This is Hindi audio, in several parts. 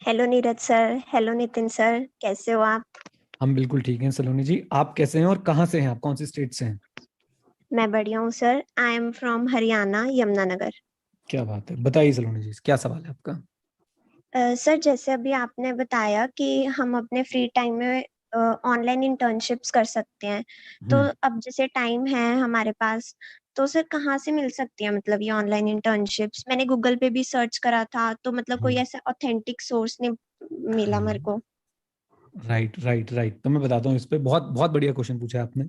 Hello Neeraj sir. Hello Nitin sir, कैसे हो आप? हम बिल्कुल ठीक हैं सलोनी जी। आप कैसे हैं और कहाँ से हैं? आप कौन सी स्टेट से हैं? मैं बढ़िया हूँ sir. I am from Haryana, Yamunanagar. क्या बात है, बताइए सलोनी जी, क्या सवाल है आपका? सर, जैसे अभी आपने बताया कि हम अपने फ्री टाइम में ऑनलाइन इंटर्नशिप्स कर सकते हैं। तो हम्म। अब जैसे टाइम है हमारे पास, तो सर कहाँ से मिल सकती है मतलब ये ऑनलाइन इंटर्नशिप्स? मैंने गूगल पे भी सर्च करा था, तो मतलब कोई हम्म। ऐसा ऑथेंटिक सोर्स नहीं मिला मेरे को। राइट राइट राइट, तो मैं बताता हूँ इस पे। बहुत बहुत बढ़िया क्वेश्चन पूछा है आपने।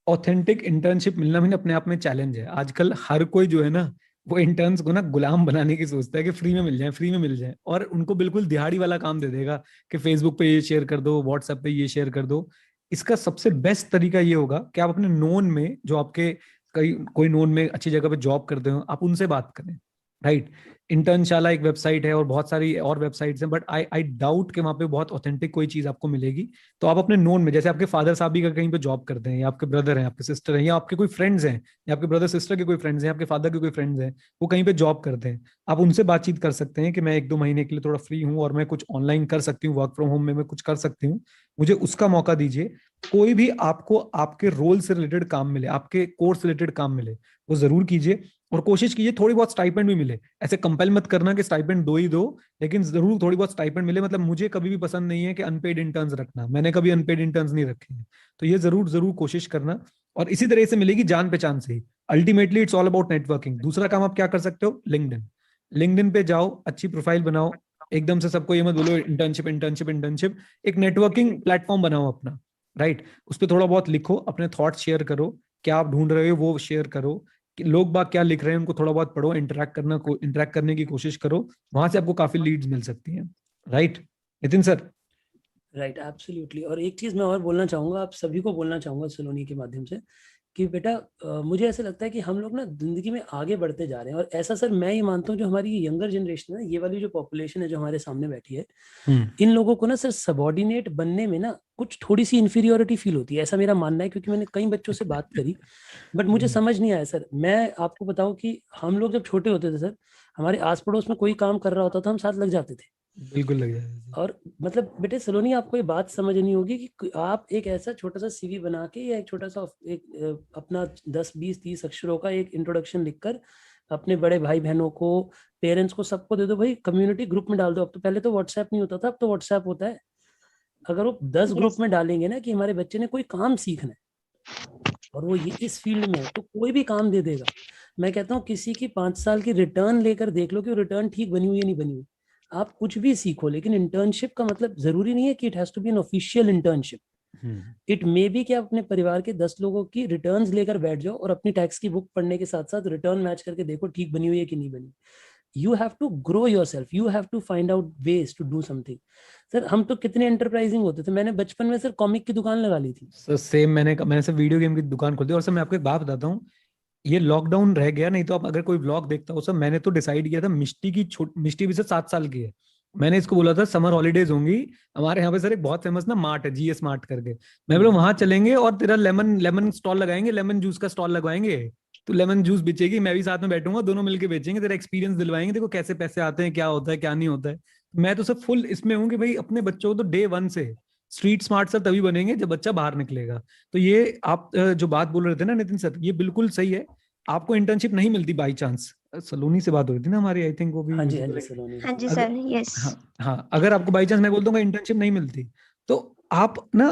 ऑथेंटिक इंटर्नशिप मिलना भी ना अपने आप में चैलेंज है। आजकल हर कोई जो है ना, वो इंटर्न्स को ना गुलाम बनाने की सोचता है कि फ्री में मिल जाए, फ्री में मिल जाए, और उनको बिल्कुल दिहाड़ी वाला काम दे देगा कि फेसबुक पे ये शेयर कर दो, व्हाट्सएप पे ये शेयर कर दो। इसका सबसे बेस्ट तरीका ये होगा कि आप अपने नोन में, जो आपके कई कोई नोन में अच्छी जगह पे जॉब करते हो, आप उनसे बात करें। राइट। इंटर्नशाला एक वेबसाइट है और बहुत सारी और वेबसाइट्स हैं, बट आई आई डाउट कि वहां पे बहुत ऑथेंटिक कोई चीज आपको मिलेगी। तो आप अपने नोन में, जैसे आपके फादर साहब भी कहीं पे जॉब करते हैं, या आपके ब्रदर हैं, आपके सिस्टर हैं, या आपके कोई फ्रेंड्स हैं, या आपके ब्रदर सिस्टर के कोई फ्रेंड्स हैं, आपके फादर के कोई फ्रेंड्स हैं, वो कहीं पे जॉब करते हैं, आप उनसे बातचीत कर सकते हैं कि मैं एक दो महीने के लिए थोड़ा फ्री हूँ और मैं कुछ ऑनलाइन कर सकती हूँ, वर्क फ्रॉम होम में मैं कुछ कर सकती हूँ, मुझे उसका मौका दीजिए। कोई भी आपको आपके रोल से रिलेटेड काम मिले, आपके कोर्स से रिलेटेड काम मिले, वो जरूर कीजिए। और कोशिश कीजिए थोड़ी बहुत स्टाइपेंड भी मिले। ऐसे कंपेल मत करना कि स्टाइपेंड दो ही दो, लेकिन जरूर थोड़ी बहुत स्टाइपेंड मिले। मतलब मुझे कभी भी पसंद नहीं है कि अनपेड इंटर्न्स रखना, मैंने कभी अनपेड इंटर्न्स नहीं रखे हैं। तो ये जरूर जरूर कोशिश करना। और इसी तरह से मिलेगी जान पहचान से ही। Ultimately it's all about networking. दूसरा काम आप क्या कर सकते हो? लिंक्डइन। लिंक्डइन पे जाओ, अच्छी प्रोफाइल बनाओ। एकदम से सबको ये मत बोलो इंटर्नशिप इंटर्नशिप इंटर्नशिप। एक नेटवर्किंग प्लेटफॉर्म बनाओ अपना। राइट। उस पर थोड़ा बहुत लिखो, अपने थॉट्स शेयर करो, क्या आप ढूंढ रहे हो वो शेयर करो, कि लोग बाग क्या लिख रहे हैं उनको थोड़ा बहुत पढ़ो, इंटरेक्ट करने की कोशिश करो। वहां से आपको काफी लीड्स मिल सकती हैं। Right. Nitin sir. Right, absolutely. और एक चीज मैं और बोलना चाहूंगा, आप सभी को बोलना चाहूंगा सलोनी के माध्यम से, कि बेटा मुझे ऐसा लगता है कि हम लोग ना जिंदगी में आगे बढ़ते जा रहे हैं। और ऐसा सर मैं ये मानता हूँ, जो हमारी यंगर जनरेशन है ना, ये वाली जो पॉपुलेशन है जो हमारे सामने बैठी है, हम्म। इन लोगों को ना सर सबॉर्डिनेट बनने में ना कुछ थोड़ी सी इन्फीरियोरिटी फील होती है, ऐसा मेरा मानना है। क्योंकि मैंने कई बच्चों से बात करी, बट मुझे समझ नहीं आया सर। मैं आपको बताऊं कि हम लोग जब छोटे होते थे सर, हमारे आस पड़ोस में कोई काम कर रहा होता था, हम साथ लग जाते थे। बिल्कुल लग जाएगा। और मतलब बेटे सलोनी, आपको ये बात समझनी होगी कि आप एक ऐसा छोटा सा सीवी बना के, या एक छोटा सा एक अपना 10 20 30 अक्षरों का एक इंट्रोडक्शन लिखकर अपने बड़े भाई बहनों को, पेरेंट्स को, सबको दे दो भाई, कम्युनिटी ग्रुप में डाल दो। अब तो, पहले तो व्हाट्सएप नहीं होता था, अब तो व्हाट्सएप होता है। अगर वो 10 ग्रुप यस। में डालेंगे ना कि हमारे बच्चे ने कोई काम सीखना है और वो ये इस फील्ड में है, तो कोई भी काम दे देगा। मैं कहता हूँ किसी की 5 साल की रिटर्न लेकर देख लो कि वो रिटर्न ठीक बनी हुई या नहीं बनी हुई। आप कुछ भी सीखो, लेकिन इंटर्नशिप का मतलब जरूरी नहीं है कि it has to be an official internship. Hmm. It may be कि आप अपने परिवार के 10 लोगों की रिटर्न्स लेकर बैठ जाओ और अपनी टैक्स की बुक पढ़ने के साथ साथ रिटर्न मैच करके देखो ठीक बनी हुई है कि नहीं बनी। You have to grow yourself, you have to find out ways to do something. Sir हम तो कितने एंटरप्राइजिंग होते थे, मैंने बचपन में सर कॉमिक की दुकान लगा ली थी। सर सेम, मैंने से वीडियो गेम की दुकान खोल दी। और सर मैं आपको एक बात बताता हूँ, ये लॉकडाउन रह गया, नहीं तो आप अगर कोई व्लॉग देखता हो सर, मैंने तो डिसाइड किया था, मिष्टी भी सर 7 साल की है। मैंने इसको बोला था समर हॉलीडेज होंगी, हमारे यहाँ पे सर एक बहुत फेमस ना मार्ट है, जीएस मार्ट करके। मैं बोला वहां चलेंगे और तेरा लेमन लेमन स्टॉल लगाएंगे, लेमन जूस का स्टॉल लगवाएंगे। तो लेमन जूस बेचेगी, मैं भी साथ में बैठूंगा, दोनों मिलके बेचेंगे, तेरा एक्सपीरियंस दिलवाएंगे, देखो कैसे पैसे आते हैं, क्या होता है क्या नहीं होता है। मैं तो सर फुल इसमें हूँ कि भाई अपने बच्चों को तो डे वन से स्ट्रीट स्मार्ट सर तभी बनेंगे जब बच्चा बाहर निकलेगा। तो ये आप जो बात बोल रहे थे ना नितिन सर, ये बिल्कुल सही है। आपको इंटर्नशिप नहीं मिलती बाई चांस। सलोनी से बात हो रही थी ना हमारी, आई थिंक वो भी हाँ जी, हाँ विजिबल जी है। सलोनी हाँ जी जी। अगर, सर, यस। हाँ हाँ, अगर आपको बाई चांस मैं बोल दूंगा इंटर्नशिप नहीं मिलती, तो आप ना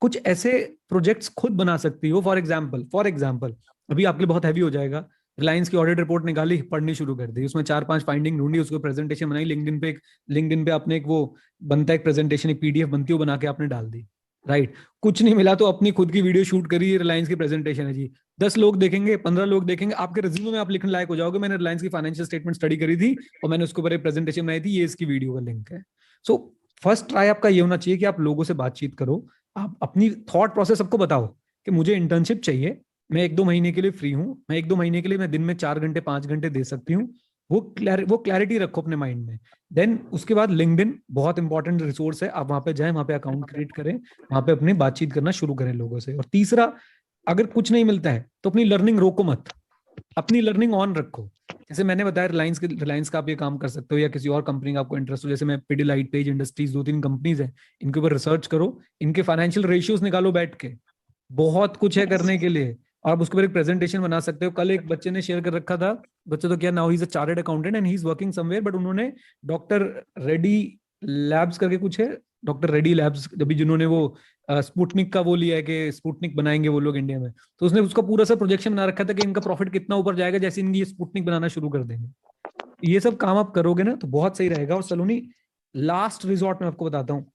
कुछ ऐसे प्रोजेक्ट्स खुद बना सकती हो। फॉर एग्जाम्पल अभी आपके लिए बहुत हैवी हो जाएगा। रिलायंस की ऑडिट रिपोर्ट निकाली, पढ़नी शुरू कर दी, उसमें 4 5 फाइंडिंग ढूंढी, उसको प्रेजेंटेशन बनाई, लिंक्डइन पे आपने एक वो बनता है एक प्रेजेंटेशन, एक पीडीएफ बनती है, वो बना के आपने डाल दी। राइट। कुछ नहीं मिला तो अपनी खुद की वीडियो शूट करी, रिलायंस की प्रेजेंटेशन है जी, 10 लोग देखेंगे, 15 लोग देखेंगे, आपके रिज्यूमे में आप लिखने लायक हो जाओगे, मैंने रिलायंस की फाइनेंशियल स्टेटमेंट स्टडी करी थी और मैंने उसके ऊपर एक प्रेजेंटेशन बनाई थी, ये इसकी वीडियो का लिंक है। सो फर्स्ट ट्राई आपका ये होना चाहिए कि आप लोगों से बातचीत करो, आप अपनी थॉट प्रोसेस सबको बताओ कि मुझे इंटर्नशिप चाहिए, मैं एक दो महीने के लिए फ्री हूं, मैं एक दो महीने के लिए मैं दिन में 4 घंटे 5 घंटे दे सकती हूँ। वो क्लैरिटी रखो अपने माइंड में। देन उसके बाद लिंक्डइन बहुत इंपॉर्टेंट रिसोर्स है, आप वहां पे जाएं, वहां पे अकाउंट क्रिएट करें, वहां पे अपनी बातचीत करना शुरू करें लोगों से। और तीसरा, अगर कुछ नहीं मिलता है तो अपनी लर्निंग रोको मत। अपनी लर्निंग ऑन रखो। जैसे मैंने बताया रिलायंस का आप ये काम कर सकते हो, या किसी और कंपनी का आपको इंटरेस्ट हो, जैसे मैं पिडिलाइट, पेज इंडस्ट्रीज, 2-3 कंपनीज हैं, इनके ऊपर रिसर्च करो, इनके फाइनेंशियल रेशियोज निकालो बैठ के, बहुत कुछ है करने के लिए। और आप उसके ऊपर एक प्रेजेंटेशन बना सकते हो। कल एक बच्चे ने शेयर कर रखा था, बच्चे तो क्या, now he is a chartered accountant and he is working somewhere, but उन्होंने डॉक्टर रेड्डी लैब्स करके कुछ है, डॉक्टर रेड्डी लैब्स, अभी जिन्होंने वो स्पुतनिक का वो लिया है कि स्पुतनिक बनाएंगे वो लोग इंडिया में, तो उसने उसका पूरा सा प्रोजेक्शन बना रखा था कि इनका प्रॉफिट कितना ऊपर जाएगा जैसे इनकी ये स्पुतनिक बनाना शुरू कर देंगे। ये सब काम आप करोगे ना तो बहुत सही रहेगा। और सलोनी, लास्ट रिजॉर्ट में आपको बताता हूँ,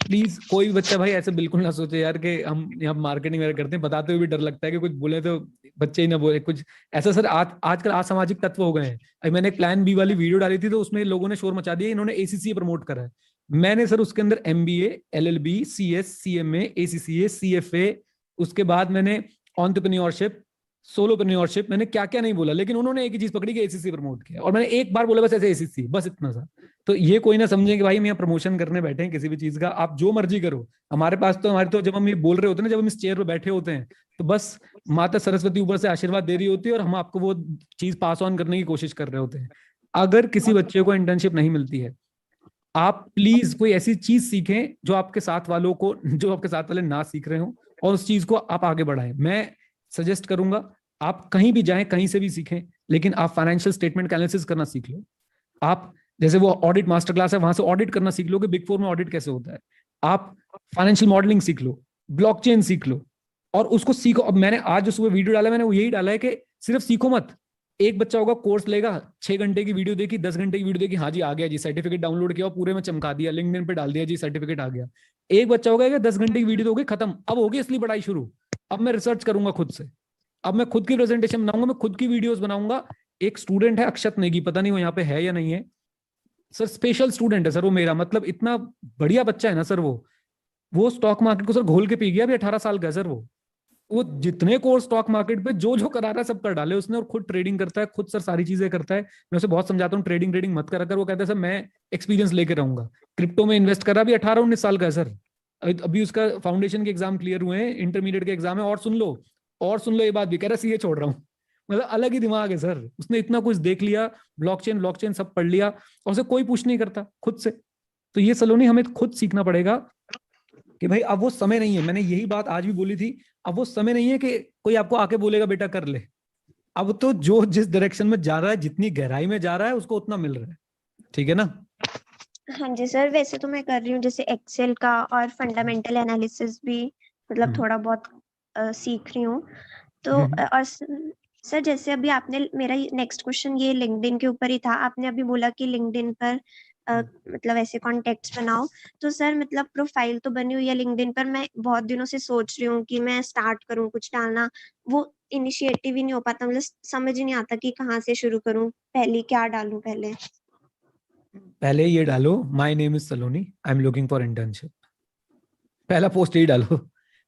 प्लीज कोई भी बच्चा भाई ऐसे बिल्कुल ना सोचे यार कि हम यहाँ मार्केटिंग वगैरह करते हैं, बताते हुए भी डर लगता है कि कुछ बोले तो बच्चे ही ना बोले कुछ ऐसा। सर आजकल असामाजिक तत्व हो गए हैं। अभी मैंने एक प्लान बी वाली वीडियो डाली थी तो उसमें लोगों ने शोर मचा दिया, इन्होंने एसीसीए प्रमोट करा है। मैंने सर उसके अंदर MBA, LLB, CS, CMA, ACCA, CFA, उसके बाद मैंने एंटरप्रेन्योरशिप, सोलोप्रेन्योरशिप, मैंने क्या क्या नहीं बोला, लेकिन उन्होंने एक ही चीज पकड़ी कि ACC प्रमोट किया, और मैंने एक बार बोला बस ऐसे ACC, बस इतना सा। तो ये कोई ना समझे कि भाई हम यहाँ प्रमोशन करने बैठे हैं किसी भी चीज का, आप जो मर्जी करो। हमारे पास तो हमारे तो जब हम ये बोल रहे होते हैं ना, जब हम इस चेयर पे बैठे होते हैं, तो बस माता सरस्वती ऊपर से आशीर्वाद दे रही होती है और हम आपको वो चीज पास ऑन करने की कोशिश कर रहे होते हैं। अगर किसी बच्चे को इंटर्नशिप नहीं मिलती है, आप प्लीज कोई ऐसी चीज सीखें जो आपके साथ वालों को, जो आपके साथ वाले ना सीख रहे हो, और उस चीज को आप आगे बढ़ाएं। मैं सजेस्ट करूंगा आप कहीं भी जाएं, कहीं से भी सीखें, लेकिन आप फाइनेंशियल स्टेटमेंट एनालिसिस करना सीख लो। आप जैसे वो ऑडिट मास्टर क्लास है, वहां से ऑडिट करना सीख लो कि बिग 4 में ऑडिट कैसे होता है। आप फाइनेंशियल मॉडलिंग सीख लो, ब्लॉकचेन सीख लो, और उसको सीखो। अब मैंने आज जो सुबह वीडियो डाला, मैंने वो यही डाला है कि सिर्फ सीखो मत। एक बच्चा होगा, कोर्स लेगा, 6 घंटे की वीडियो देखी, 10 घंटे की वीडियो देखी, हाँ जी आ गया जी, सर्टिफिकेट डाउनलोड किया, पूरे में चमका दिया, लिंक्डइन पे डाल दिया जी, सर्टिफिकेट आ गया। एक बच्चा होगा 10 घंटे की वीडियो दोगे, खत्म, अब होगी असली पढ़ाई शुरू। अब मैं रिसर्च करूंगा खुद से, अब मैं खुद की प्रेजेंटेशन बनाऊंगा, मैं खुद की वीडियोस बनाऊंगा। एक स्टूडेंट है अक्षत नेगी, पता नहीं वो यहाँ पे है या नहीं है सर, स्पेशल स्टूडेंट है सर वो मेरा, मतलब इतना बढ़िया बच्चा है ना सर, वो स्टॉक मार्केट को सर घोल के पी गया, अभी 18 साल का है सर वो जितने कोर्स स्टॉक मार्केट पे जो जो करा रहा है सब कर डाले उसने, और खुद ट्रेडिंग करता है, खुद सर सारी चीजें करता है। मैं उसे बहुत समझाता हूँ ट्रेडिंग मत करा कर, वो कहता है सर मैं एक्सपीरियंस लेके रहूंगा। क्रिप्टो में इन्वेस्ट करा, अभी 18-19 साल का है सर, अभी उसका फाउंडेशन के एग्जाम क्लियर हुए हैं, इंटरमीडिएट के एग्जाम है, और सुन लो ये बात भी, कह रहा सीए छोड़ रहा हूँ। मतलब अलग ही दिमाग है सर, उसने इतना कुछ देख लिया, ब्लॉकचेन सब पढ़ लिया, और उसे कोई पूछ नहीं करता खुद से। तो ये सलोनी हमें खुद सीखना पड़ेगा कि भाई अब वो समय नहीं है, मैंने यही बात आज भी बोली थी, अब वो समय नहीं है कि कोई आपको आके बोलेगा बेटा कर ले। अब तो जो जिस डायरेक्शन में जा रहा है, जितनी गहराई में जा रहा है, उसको उतना मिल रहा है। ठीक है ना? हाँ जी सर, वैसे तो मैं कर रही हूँ जैसे एक्सेल का और फंडामेंटल एनालिसिस भी, मतलब थोड़ा बहुत सीख रही हूँ। तो और सर जैसे अभी आपने, मेरा नेक्स्ट क्वेश्चन ये लिंक्डइन के ऊपर ही था, आपने अभी बोला कि लिंक्डइन पर मतलब ऐसे कॉन्टेक्ट्स बनाओ। तो सर मतलब प्रोफाइल तो बनी हुई है लिंक्डइन पर, मैं बहुत दिनों से सोच रही हूँ कि मैं स्टार्ट करूँ कुछ डालना, वो इनिशिएटिव ही नहीं हो पाता, मतलब समझ ही नहीं आता कि कहाँ से शुरू करूँ, पहले क्या डालूं। पहले ये डालो, my name is Saloni, I am looking for internship, पहला पोस्ट यही डालो,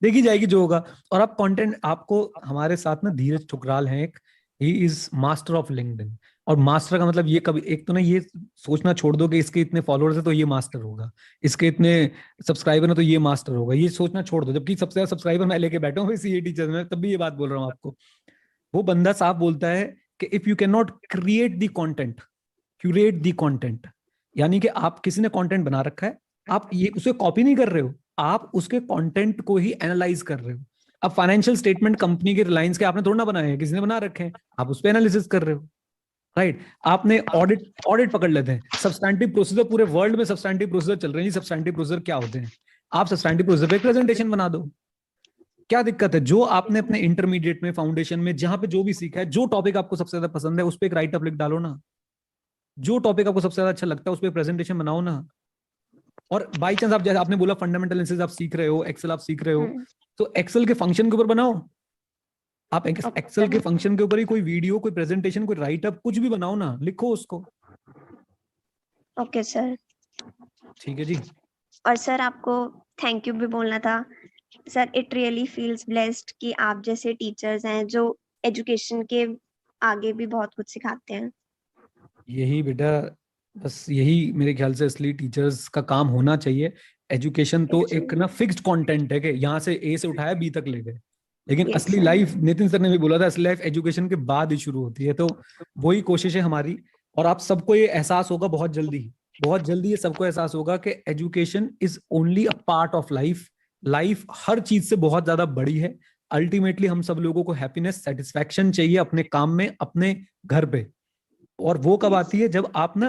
देखी जाएगी जो होगा। और आप कंटेंट, आपको हमारे साथ ना धीरज ठुकराल हैं एक, he is master of LinkedIn. और मास्टर का मतलब ये कभी एक तो ना ये सोचना छोड़ दो कि इसके इतने फॉलोअर्स है तो ये मास्टर होगा, इसके इतने सब्सक्राइबर है तो ये मास्टर होगा, ये सोचना छोड़ दो। जबकि सबसे ज्यादा सब्सक्राइबर मैं लेके बैठा हूँ सीए टीचर में, तब भी ये बात बोल रहा हूँ आपको। वो बंदा साफ बोलता है कि if you can not create the content, curate the content, यानी कि आप किसी ने कंटेंट बना रखा है, आप ये उसे कॉपी नहीं कर रहे हो, आप उसके कंटेंट को ही एनालाइज कर रहे हो। अब फाइनेंशियल स्टेटमेंट कंपनी के, रिलायंस के आपने थोड़ा ना बनाए हैं, किसी ने बना रखे हैं, आप उस पर एनालिसिस कर रहे हो, राइट? आपने ऑडिट पकड़ लेते हैं, सब्सटैंटिव प्रोसीजर, पूरे वर्ल्ड में सब्सटैंटिव प्रोसीजर चल रहे हैं, सब्सटैंटिव प्रोसीजर क्या होते हैं, आप सब्सटैंटिव प्रोसीजर पे एक प्रेजेंटेशन बना दो। क्या दिक्कत है? जो आपने अपने इंटरमीडिएट में, फाउंडेशन में, जहां पे जो भी सीखा है, जो टॉपिक आपको सबसे ज्यादा पसंद है उस पर एक राइट अप लिख डालो ना, जो टॉपिक आपको सबसे ज्यादा अच्छा लगता है उस पर प्रेजेंटेशन बनाओ ना। और बाई चांस आप, जैसे आपने बोला फंडामेंटल एनालिसिस आप सीख रहे हो, एक्सेल आप सीख रहे हो, तो एक्सेल के फंक्शन के ऊपर बनाओ, आप एक्सेल के फंक्शन के ऊपर ही कोई वीडियो, कोई प्रेजेंटेशन, कोई राइटअप, कुछ भी बनाओ ना, लिखो उसको। Okay sir. ठीक है जी। और सर आपको थैंक यू भी बोलना था sir, it really feels blessed कि आप जैसे टीचर्स हैं जो एजुकेशन के आगे भी बहुत कुछ सिखाते हैं। यही बेटा, बस यही मेरे ख्याल से असली टीचर्स का काम होना चाहिए। एजुकेशन तो एक ना फिक्स्ड कंटेंट है कि यहाँ से ए से उठाया बी तक ले गए, लेकिन Yes, असली sir. लाइफ, नितिन सर ने भी बोला था, असली लाइफ एजुकेशन के बाद ही शुरू होती है। तो वही कोशिश है हमारी, और आप सबको ये एहसास होगा बहुत जल्दी, बहुत जल्दी ये सबको एहसास होगा कि education is only a part of life. Life हर चीज से बहुत ज्यादा बड़ी है। अल्टीमेटली हम सब लोगों को हैप्पीनेस, सेटिस्फैक्शन चाहिए अपने काम में, अपने घर पे। और वो कब आती है? जब आप ना,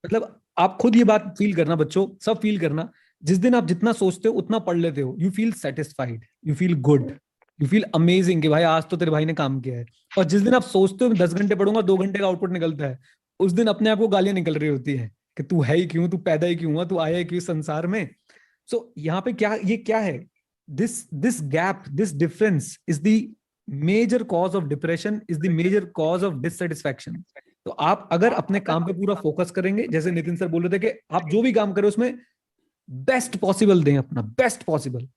मतलब आप खुद ये बात फील करना, बच्चों सब फील करना, जिस दिन आप जितना सोचते हो उतना पढ़ लेते हो, you feel satisfied, you feel good, you feel amazing कि भाई आज तो तेरे भाई ने काम किया है। और जिस दिन आप सोचते हो 10 घंटे पढ़ूंगा, 2 घंटे का आउटपुट निकलता है, उस दिन अपने आप को गालियां निकल रही होती है कि तू है ही क्यों, तू पैदा ही क्यों हुआ, तू आया ही क्यों संसार में। सो यहाँ पे क्या, ये क्या है? This gap, this difference is the major cause of depression, is the major cause of dissatisfaction. तो आप अगर अपने काम पे पूरा फोकस करेंगे, जैसे नितिन सर बोल रहे थे कि आप जो भी काम करें उसमें बेस्ट पॉसिबल दें, अपना बेस्ट पॉसिबल।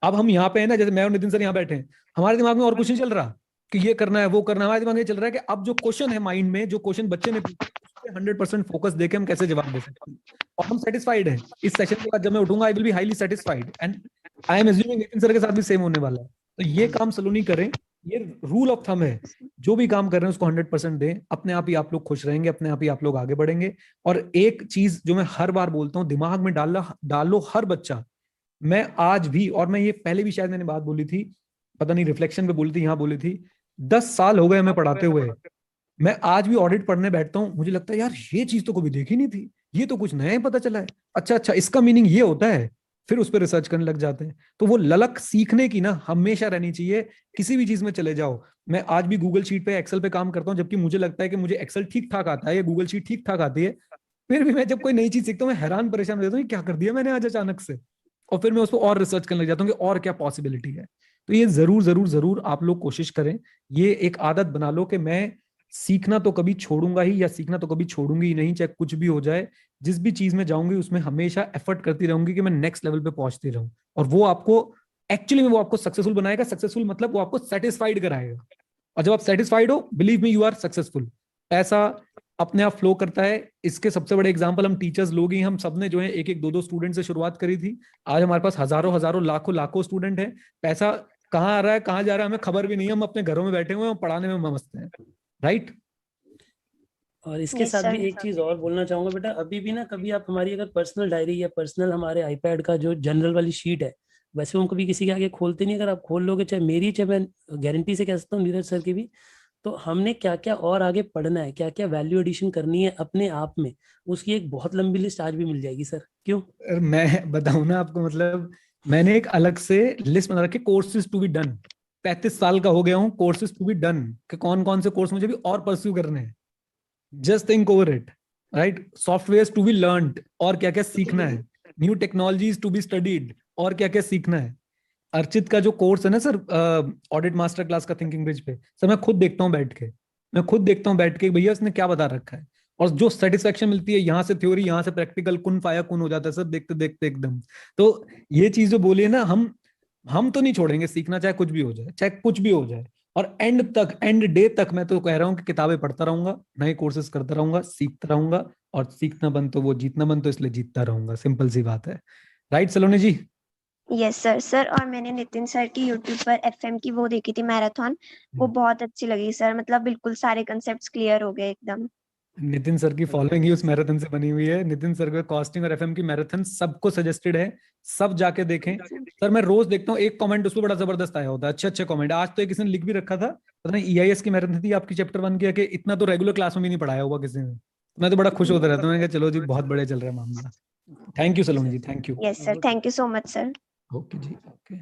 अब हम यहाँ पे है ना, जैसे मैं और नितिन सर यहाँ बैठे हैं, हमारे दिमाग में और कुछ नहीं चल रहा कि ये करना है वो करना है, हमारे दिमाग में चल रहा है कि अब जो क्वेश्चन है माइंड में, जो क्वेश्चन बच्चे ने पूछे, उस पे 100% फोकस देके हम कैसे जवाब दे सकते हैं। और हम सेटिस्फाइड हैं। इस सेशन के बाद जब मैं उठूंगा, I will be highly satisfied, and I am assuming Nitin sir के साथ भी सेम होने वाला है। तो ये काम सलोनी करें, ये रूल ऑफ थंब है। जो भी काम कर रहे हैं उसको 100% दें, अपने आप ही आप लोग खुश रहेंगे, अपने आप ही आप लोग आगे बढ़ेंगे। और एक चीज जो मैं हर बार बोलता हूँ, दिमाग में डालो हर बच्चा। मैं आज भी, और मैं ये पहले भी शायद मैंने बात बोली थी, पता नहीं रिफ्लेक्शन पे बोली थी, यहाँ बोली थी, 10 साल हो गए हमें पढ़ाते हुए। मैं आज भी ऑडिट पढ़ने बैठता हूँ, मुझे लगता है यार ये चीज तो कभी देखी नहीं थी, ये तो कुछ नया ही पता चला है, अच्छा अच्छा इसका मीनिंग ये होता है। फिर उस पर रिसर्च करने लग जाते हैं। तो वो ललक सीखने की ना हमेशा रहनी चाहिए, किसी भी चीज में चले जाओ। मैं आज भी गूगल शीट पे, एक्सेल पे काम करता हूँ, जबकि मुझे लगता है कि मुझे एक्सेल ठीक ठाक आता है या गूगल शीट ठीक ठाक आती है। फिर भी मैं जब कोई नई चीज सीखता हूँ, मैं हैरान परेशान हो जाता हूँ, क्या कर दिया मैंने आज अचानक से। और फिर मैं उस पर और रिसर्च करने लग जाता हूँ कि और क्या पॉसिबिलिटी है। तो ये जरूर जरूर जरूर आप लोग कोशिश करें, ये एक आदत बना लो कि मैं सीखना तो कभी छोड़ूंगा ही, या सीखना तो कभी छोड़ूंगी ही नहीं, चाहे कुछ भी हो जाए। जिस भी चीज में जाऊंगी उसमें हमेशा एफर्ट करती रहूंगी कि मैं नेक्स्ट लेवल पे पहुंचती रहूं। और वो आपको एक्चुअली में, वो आपको सक्सेसफुल बनाएगा। सक्सेसफुल मतलब वो आपको सेटिस्फाइड कराएगा। और जब आप सेटिस्फाइड हो, believe me, you are successful. पैसा अपने आप फ्लो करता है। इसके सबसे बड़े एग्जांपल हम टीचर्स लोग ही, हम सबने जो है एक एक दो दो स्टूडेंट से शुरुआत करी थी। आज हमारे पास हजारों हजारों लाखों लाखों स्टूडेंट हैं। पैसा कहाँ आ रहा है, कहाँ जा रहा है, हमें खबर भी नहीं है। हम अपने घरों में बैठे हुए हैं, पढ़ाने में मस्त हैं, राइट। और इसके Yes, साथ sir. भी एक चीज और बोलना चाहूंगा बेटा, अभी भी ना कभी आप हमारी अगर पर्सनल डायरी या पर्सनल हमारे आईपैड का जो जनरल वाली शीट है, वैसे हम कभी किसी के आगे खोलते नहीं, अगर आप खोल लोगे, चाहे मेरी, चाहे मैं गारंटी से कह सकता हूँ नीरज सर की भी, तो हमने क्या क्या और आगे पढ़ना है, क्या क्या वैल्यू एडिशन करनी है अपने आप में, उसकी एक बहुत लंबी लिस्ट आज भी मिल जाएगी सर। क्यों? मैं बताऊं ना आपको, मतलब मैंने एक अलग से लिस्ट बना रखी, कोर्सेज टू बी डन। 35 साल का हो गया हूँ, कोर्सेज टू बी डन, कि कौन कौन से कोर्स मुझे भी और परस्यू करने हैं। Just think over it, right. Software to be learned, और क्या क्या सीखना है। New technologies to be studied, और क्या क्या सीखना है। अर्चित का जो कोर्स है ना सर, ऑडिट मास्टर क्लास का थिंकिंग ब्रिज पे, सर मैं खुद देखता हूँ बैठ के, मैं खुद देखता हूँ बैठ के भैया उसने क्या बता रखा है। और जो सेटिस्फेक्शन मिलती है, यहाँ से थ्योरी, यहाँ से प्रैक्टिकल, कुन फाया कुन हो जाता है सर देखते देखते एकदम। तो ये चीज जो बोली है ना, हम तो नहीं छोड़ेंगे सीखना, चाहे कुछ भी हो जाए, चाहे कुछ भी हो जाए। और एंड तक, एंड डे तक मैं तो कह रहा हूँ कि किताबें पढ़ता रहूंगा, नए कोर्सेज करता रहूंगा, सीखता रहूंगा। और सीखना बंद तो वो जीतना बंद, तो इसलिए जीतता रहूंगा। सिंपल सी बात है, right Saloni ji. Yes sir sir. और मैंने नितिन सर की यूट्यूब पर एफएम की वो देखी थी, मैराथन, वो बहुत अच्छी लगी सर। मतलब बिल्कुल सारे कंसेप्ट्स क्लियर हो गए एकदम। नितिन सर की फॉलोइंग ही उस मैराथन से बनी हुई है। नितिन सर का कॉस्टिंग और एफएम की मैराथन सबको सजेस्टेड है, सब जाके देखें। सर मैं रोज देखता हूँ, एक कमेंट उस पर बड़ा जबरदस्त आया होता है, अच्छे अच्छे कमेंट। आज तो एक किसी ने लिख भी रखा था, पता नहीं ईआईएस की मैराथन थी आपकी, चैप्टर 1 की, कि इतना तो रेगुलर क्लास में भी नहीं पढ़ाया होगा किसी ने। मैं तो बड़ा खुश होता रहता हूँ, मैंने कहा चलो जी बहुत बढ़िया चल रहा है मामला। Thank you Saloni ji, thank you. Yes sir, thank you so much sir. Okay जी, ओके।